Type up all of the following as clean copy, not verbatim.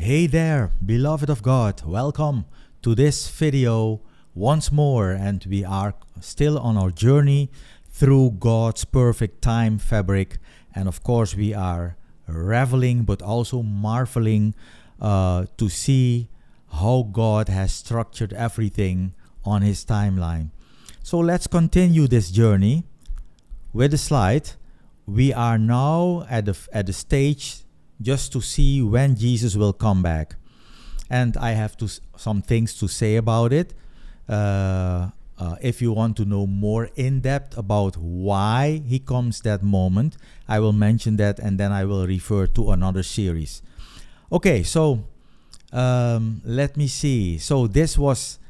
Hey there, beloved of God, welcome to this video once more, and we are still on our journey through God's perfect time fabric, and of course we are reveling but also marveling to see how God has structured everything on his timeline. So let's continue this journey with the slide. We are now at the stage just to see when Jesus will come back, and I have some things to say about it. If you want to know more in depth about why he comes that moment, I will mention that, and then I will refer to another series. Okay, so let me see. So this was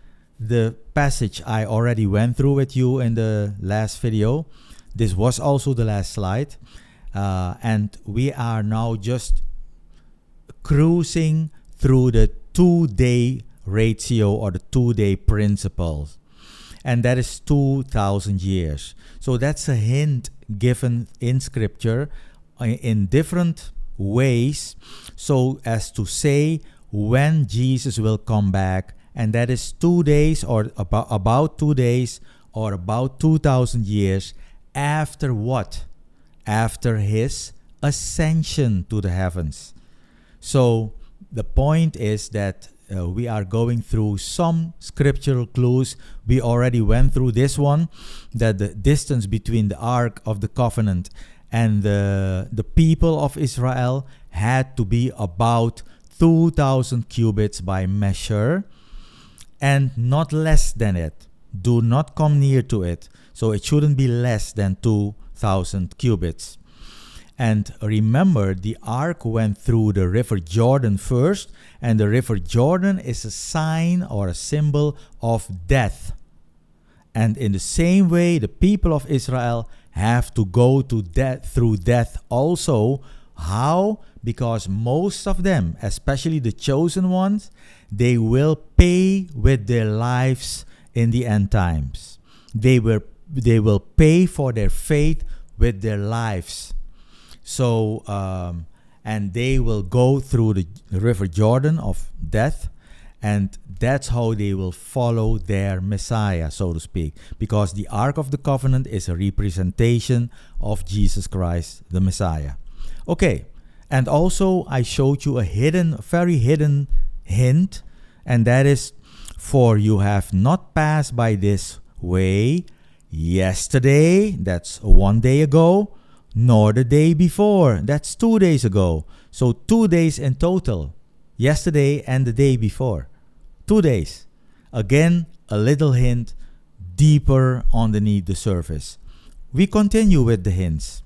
the passage I already went through with you in the last video. This was also the last slide. And we are now just cruising through the 2-day ratio or the 2-day principles. And that is 2,000 years. So that's a hint given in scripture in different ways, so as to say when Jesus will come back. And that is 2 days or about 2 days or about 2,000 years after what? After his ascension to the heavens. So the point is that we are going through some scriptural clues. We already went through this one, that the distance between the Ark of the Covenant and the people of Israel had to be about 2,000 cubits by measure, and not less than it. Do not come near to it. So it shouldn't be less than 2,000 cubits. And remember, the ark went through the river Jordan first, and the river Jordan is a sign or a symbol of death. And in the same way, the people of Israel have to go to death through death also. How? Because most of them, especially the chosen ones, they will pay with their lives in the end times. They will pay for their faith with their lives. So, and they will go through the river Jordan of death, and that's how they will follow their Messiah, so to speak, because the Ark of the Covenant is a representation of Jesus Christ, the Messiah. Okay, and also I showed you a very hidden hint, and that is, for you have not passed by this way yesterday, that's 1 day ago, nor the day before, that's 2 days ago. So 2 days in total, yesterday and the day before. 2 days. Again, a little hint deeper underneath the surface. We continue with the hints.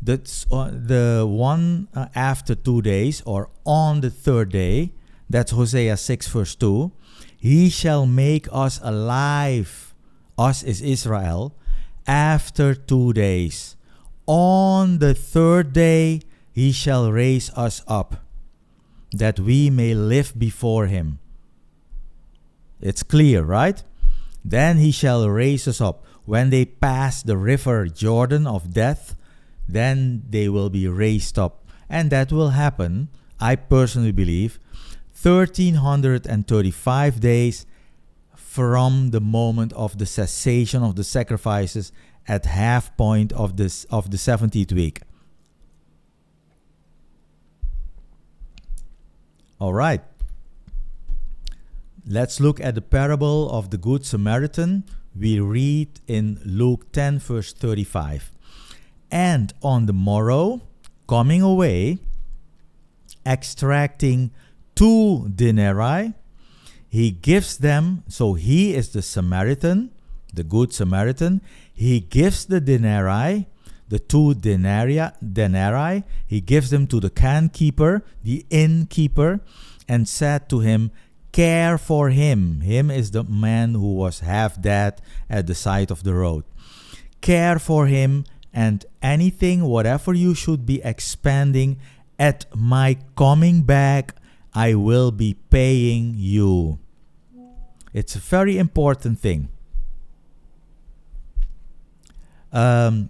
That's the one after 2 days, or on the third day, that's Hosea 6 verse 2. He shall make us alive, us is Israel, after 2 days. On the third day, he shall raise us up, that we may live before him. It's clear, right? Then he shall raise us up. When they pass the river Jordan of death, then they will be raised up. And that will happen, I personally believe, 1,335 days from the moment of the cessation of the sacrifices at half point of the 70th week. All right. Let's look at the parable of the Good Samaritan. We read in Luke 10 verse 35. And on the morrow, coming away, extracting 2 denarii, he gives them, so he is the Samaritan, the Good Samaritan. He gives the denarii, the 2 denarii, he gives them to the innkeeper, the innkeeper, and said to him, care for him. Him is the man who was half dead at the side of the road. Care for him, and anything, whatever you should be expending, at my coming back, I will be paying you. It's a very important thing.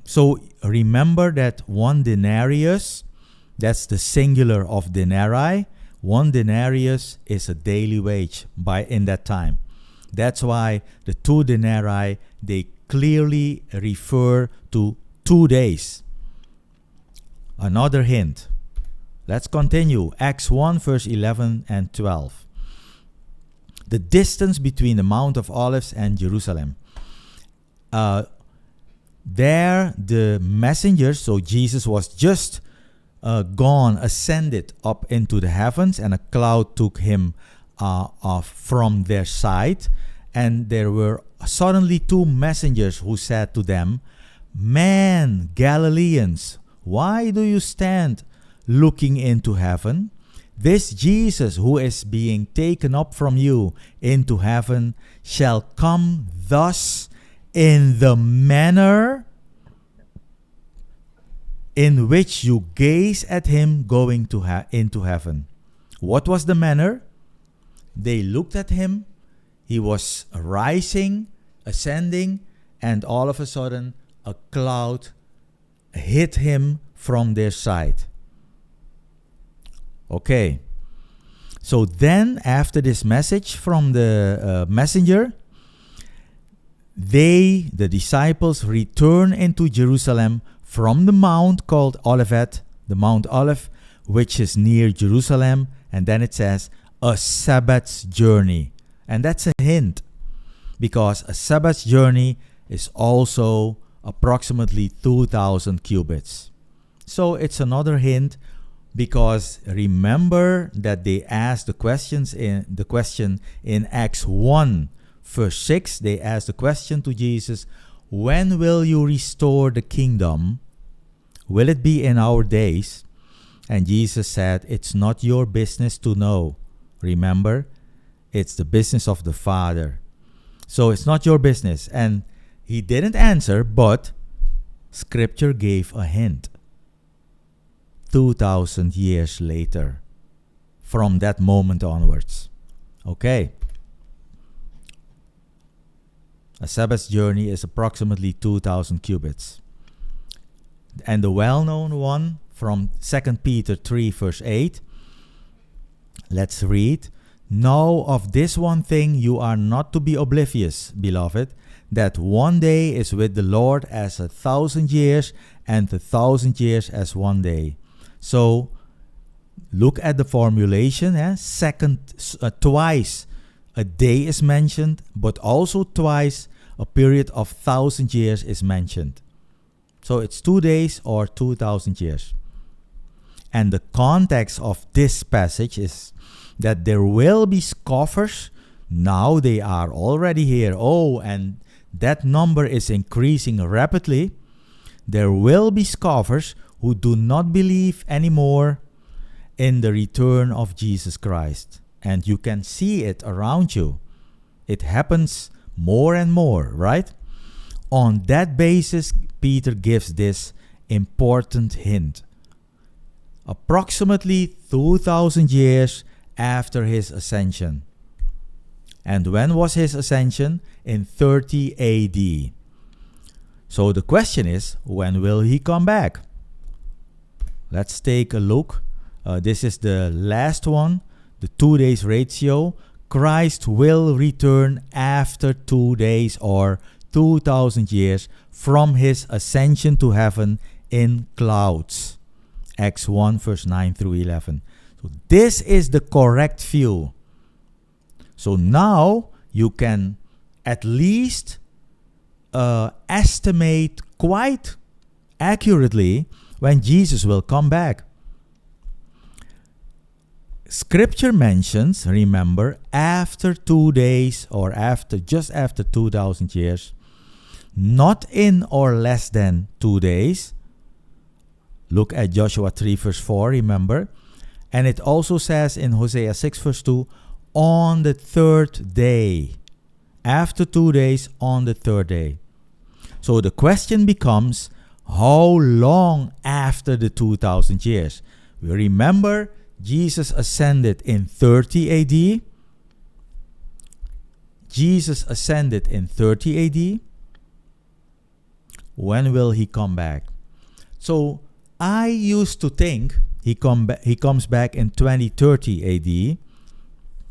So remember that 1 denarius, that's the singular of denarii. 1 denarius is a daily wage in that time. That's why the 2 denarii, they clearly refer to 2 days. Another hint. Let's continue. Acts 1 verse 11 and 12. The distance between the Mount of Olives and Jerusalem. There the messengers, so Jesus was just ascended up into the heavens, and a cloud took him off from their sight. And there were suddenly 2 messengers who said to them, "Men, Galileans, why do you stand looking into heaven? This Jesus who is being taken up from you into heaven shall come thus in the manner in which you gaze at him going into heaven." What was the manner? They looked at him. He was rising, ascending, and all of a sudden a cloud hit him from their sight. Okay. So then, after this message from the messenger, the disciples, return into Jerusalem from the mount called Olivet, the Mount Olive, which is near Jerusalem. And then it says, a Sabbath's journey. And that's a hint, because a Sabbath's journey is also approximately 2,000 cubits. So it's another hint, because remember that they asked the question in Acts 1 verse 6. They asked the question to Jesus, "When will you restore the kingdom? Will it be in our days?" And Jesus said, "It's not your business to know." Remember, it's the business of the Father. So it's not your business. And he didn't answer, but Scripture gave a hint. 2,000 years later, from that moment onwards. Okay. A Sabbath journey is approximately 2,000 cubits. And the well-known one from 2 Peter 3 verse 8. Let's read. "Now of this one thing you are not to be oblivious, beloved, that one day is with the Lord as 1,000 years, and 1,000 years as one day." So look at the formulation. Twice a day is mentioned, but also twice a period of 1,000 years is mentioned. So it's 2 days or 2,000 years. And the context of this passage is that there will be scoffers. Now they are already here. Oh, and that number is increasing rapidly. There will be scoffers who do not believe anymore in the return of Jesus Christ. And you can see it around you. It happens more and more, right? On that basis, Peter gives this important hint. Approximately 2,000 years after his ascension. And when was his ascension? In 30 AD. So the question is, when will he come back? Let's take a look. This is the last one, the 2 days ratio. Christ will return after 2 days or 2,000 years from his ascension to heaven in clouds. Acts 1 verse 9 through 11. So this is the correct view. So now you can at least estimate quite accurately when Jesus will come back. Scripture mentions, remember, after 2 days or just after 2,000 years, not in or less than 2 days. Look at Joshua 3 verse 4, remember. And it also says in Hosea 6 verse 2, on the 3rd day. After 2 days, on the 3rd day. So the question becomes, how long after the 2,000 years? We remember Jesus ascended in 30 AD. Jesus ascended in 30 AD. When will he come back? So I used to think, he comes back in 2030 AD,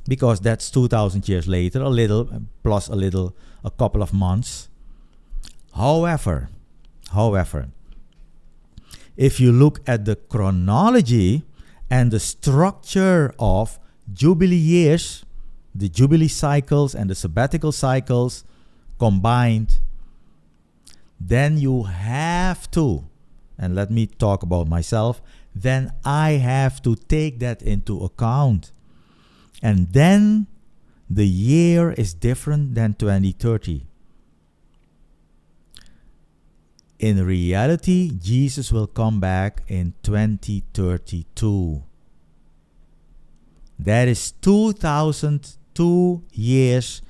because that's 2000 years later, a little plus a couple of months. However, if you look at the chronology and the structure of Jubilee years, the Jubilee cycles and the sabbatical cycles combined, then you have to, and let me talk about myself, then I have to take that into account. And then the year is different than 2030. In reality, Jesus will come back in 2032. That is 2002 years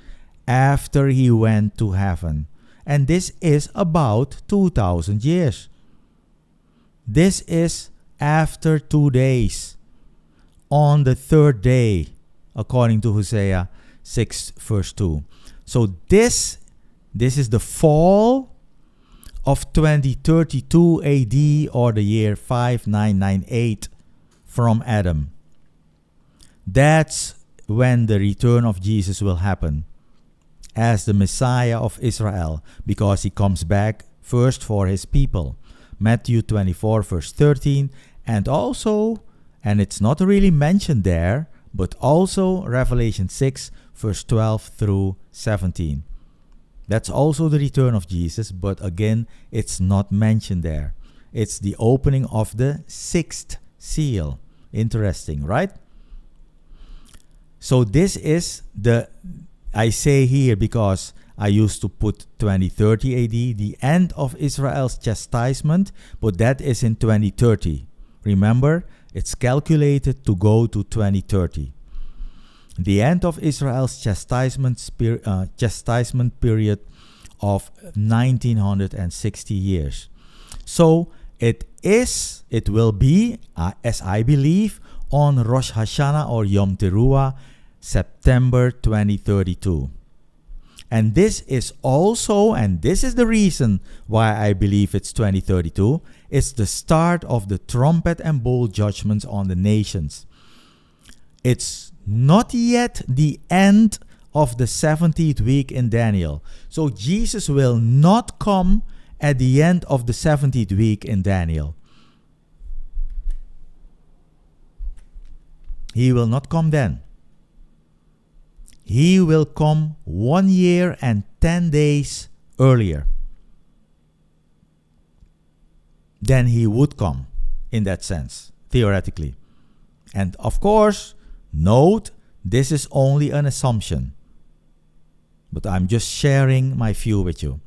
after he went to heaven. And this is about 2000 years. This is after 2 days, on the third day, according to Hosea 6 verse 2. So this is the fall of 2032 AD, or the year 5998 from Adam. That's when the return of Jesus will happen as the Messiah of Israel, because he comes back first for his people. Matthew 24 verse 13, and also, and it's not really mentioned there, but also Revelation 6 verse 12 through 17. That's also the return of Jesus, but again, it's not mentioned there. It's the opening of the sixth seal. Interesting, right? So this is I say here because I used to put 2030 AD, the end of Israel's chastisement, but that is in 2030. Remember, it's calculated to go to 2030. The end of Israel's chastisement period of 1960 years. So it will be, as I believe, on Rosh Hashanah or Yom Teruah, September 2032. And this is also, and this is the reason why I believe it's 2032, it's the start of the trumpet and bowl judgments on the nations. It's not yet the end of the 70th week in Daniel. So Jesus will not come at the end of the 70th week in Daniel. He will not come then. He will come 1 year and 10 days earlier than he would come, in that sense, theoretically. And of course, note, this is only an assumption, but I'm just sharing my view with you.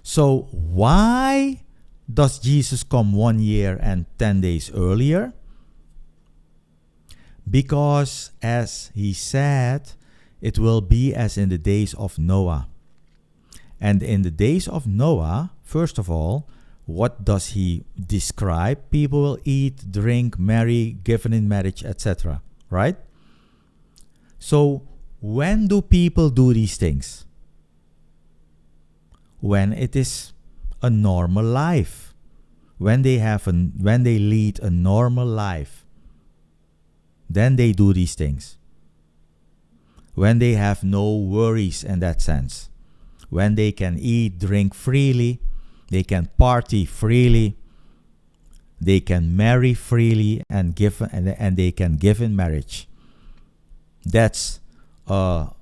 So why does Jesus come 1 year and 10 days earlier? Because, as he said, it will be as in the days of Noah. And in the days of Noah, first of all, what does he describe? People will eat, drink, marry, given in marriage, etc. Right? So, when do people do these things? When it is a normal life. When they lead a normal life. Then they do these things. When they have no worries in that sense. When they can eat, drink freely. They can party freely. They can marry freely and they can give in marriage. That's the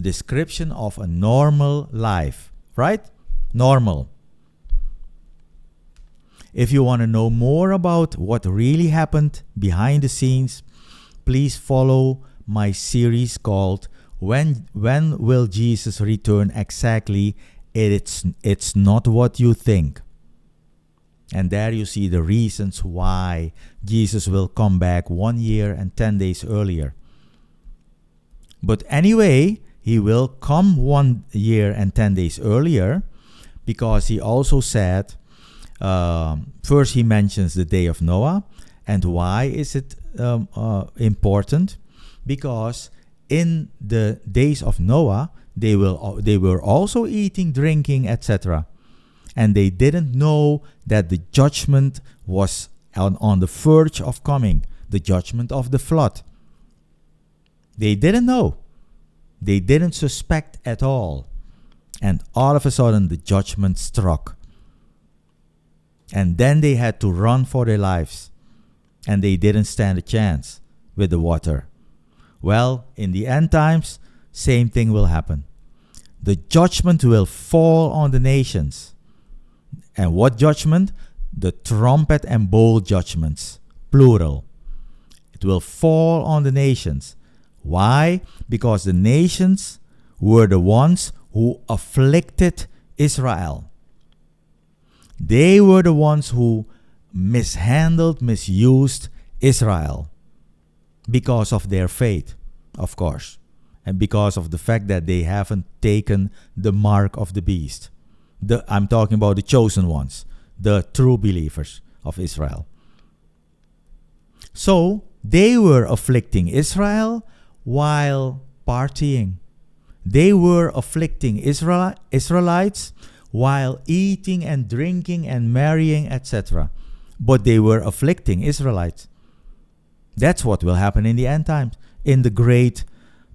description of a normal life, right? Normal. If you want to know more about what really happened behind the scenes, please follow my series called When Will Jesus Return Exactly? It's not what you think. And there you see the reasons why Jesus will come back 1 year and 10 days earlier. But anyway, he will come 1 year and 10 days earlier because he also said, first he mentions the day of Noah. And why is it important? Because in the days of Noah, they were also eating, drinking, etc. and they didn't know that the judgment was on the verge of coming, the judgment of the flood. They didn't know. They didn't suspect at all. And all of a sudden, the judgment struck. And then they had to run for their lives. And they didn't stand a chance with the water. Well, in the end times, same thing will happen. The judgment will fall on the nations. And what judgment? The trumpet and bowl judgments, plural. It will fall on the nations. Why? Because the nations were the ones who afflicted Israel. They were the ones who misused Israel because of their faith, of course, and because of the fact that they haven't taken the mark of the beast. I'm talking about the chosen ones, the true believers of Israel. So they were afflicting Israel while partying. They were afflicting Israelites while eating and drinking and marrying, etc. But they were afflicting Israelites. That's what will happen in the end times, in the great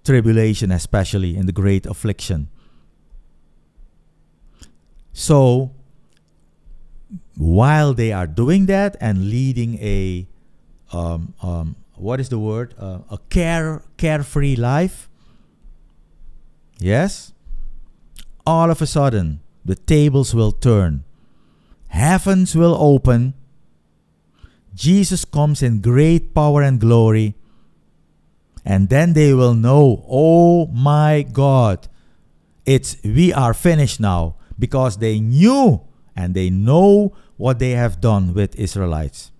tribulation, especially in the great affliction. So, while they are doing that and leading a carefree life, yes, all of a sudden the tables will turn, heavens will open, Jesus comes in great power and glory, and then they will know, oh my God, we are finished now, because they knew and they know what they have done with Israelites.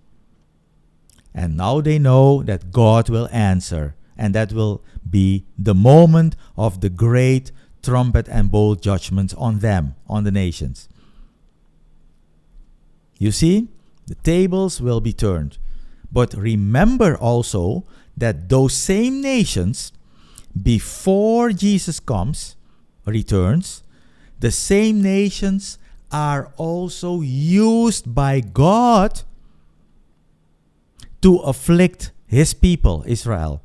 And now they know that God will answer, and that will be the moment of the great trumpet and bowl judgments on them, on the nations. You see, the tables will be turned. But remember also that those same nations, before Jesus returns, the same nations are also used by God to afflict his people, Israel.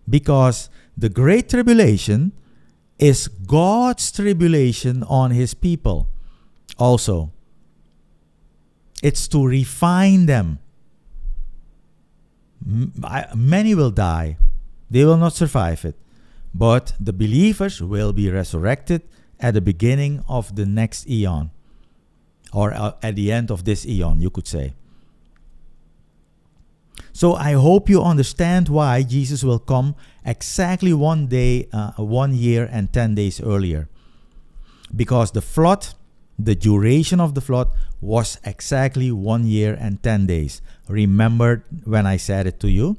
Because the great tribulation is God's tribulation on his people also. It's to refine them. Many will die. They will not survive it. But the believers will be resurrected at the beginning of the next eon. Or at the end of this eon, you could say. So I hope you understand why Jesus will come exactly 1 year and 10 days earlier. Because the flood, the duration of the flood was exactly 1 year and 10 days. Remember when I said it to you?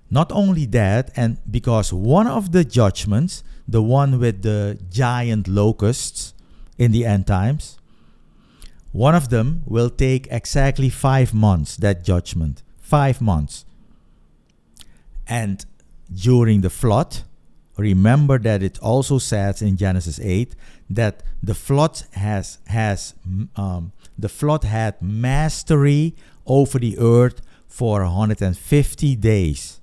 Not only that, and because one of the judgments, the one with the giant locusts in the end times, one of them will take exactly 5 months, that judgment. 5 months. And during the flood, remember that it also says in Genesis 8 that the flood had mastery over the earth for 150 days.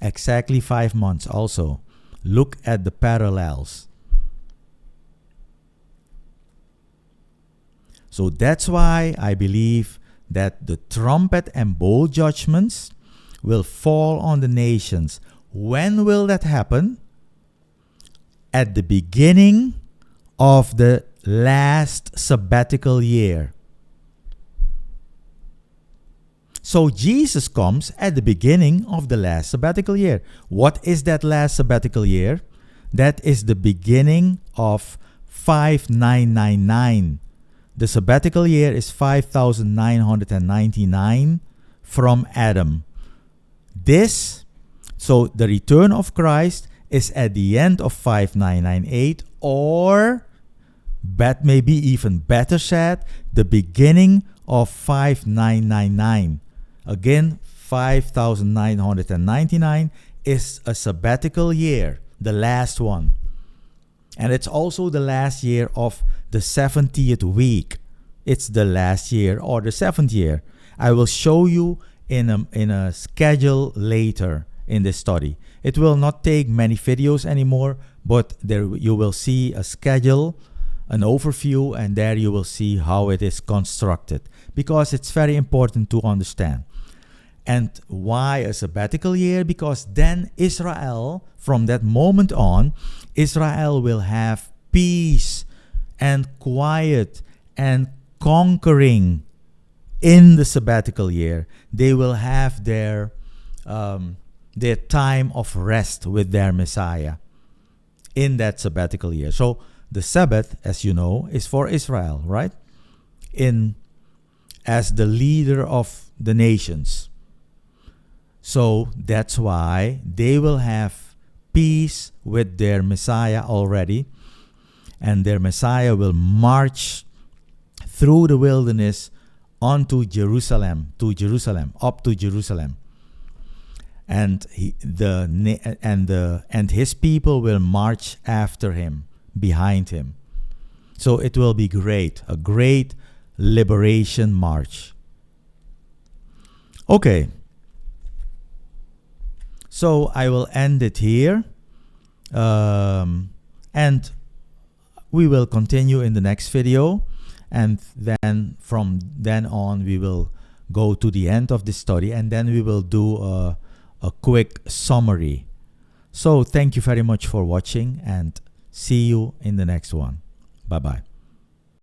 Exactly 5 months also. Look at the parallels. So that's why I believe that the trumpet and bowl judgments will fall on the nations. When will that happen? At the beginning of the last sabbatical year. So Jesus comes at the beginning of the last sabbatical year. What is that last sabbatical year? That is the beginning of 5999. The sabbatical year is 5,999 from Adam. So the return of Christ is at the end of 5998, or maybe even better said, the beginning of 5999. Again, 5,999 is a sabbatical year, the last one. And it's also the last year of the 70th week. It's the last year or the 7th year. I will show you in a schedule later in this study. It will not take many videos anymore, but there you will see a schedule, an overview, and there you will see how it is constructed, because it's very important to understand. And why a sabbatical year? Because then Israel, from that moment on, Israel will have peace and quiet and conquering in the sabbatical year. They will have their time of rest with their Messiah in that sabbatical year. So the Sabbath, as you know, is for Israel, right? As the leader of the nations. So that's why they will have peace with their Messiah already, and their Messiah will march through the wilderness onto Jerusalem, up to Jerusalem. And his people will march after him, behind him. So it will be great, a great liberation march. Okay. So I will end it here. And we will continue in the next video. And then from then on, we will go to the end of the study. And then we will do a quick summary. So thank you very much for watching, and see you in the next one. Bye-bye.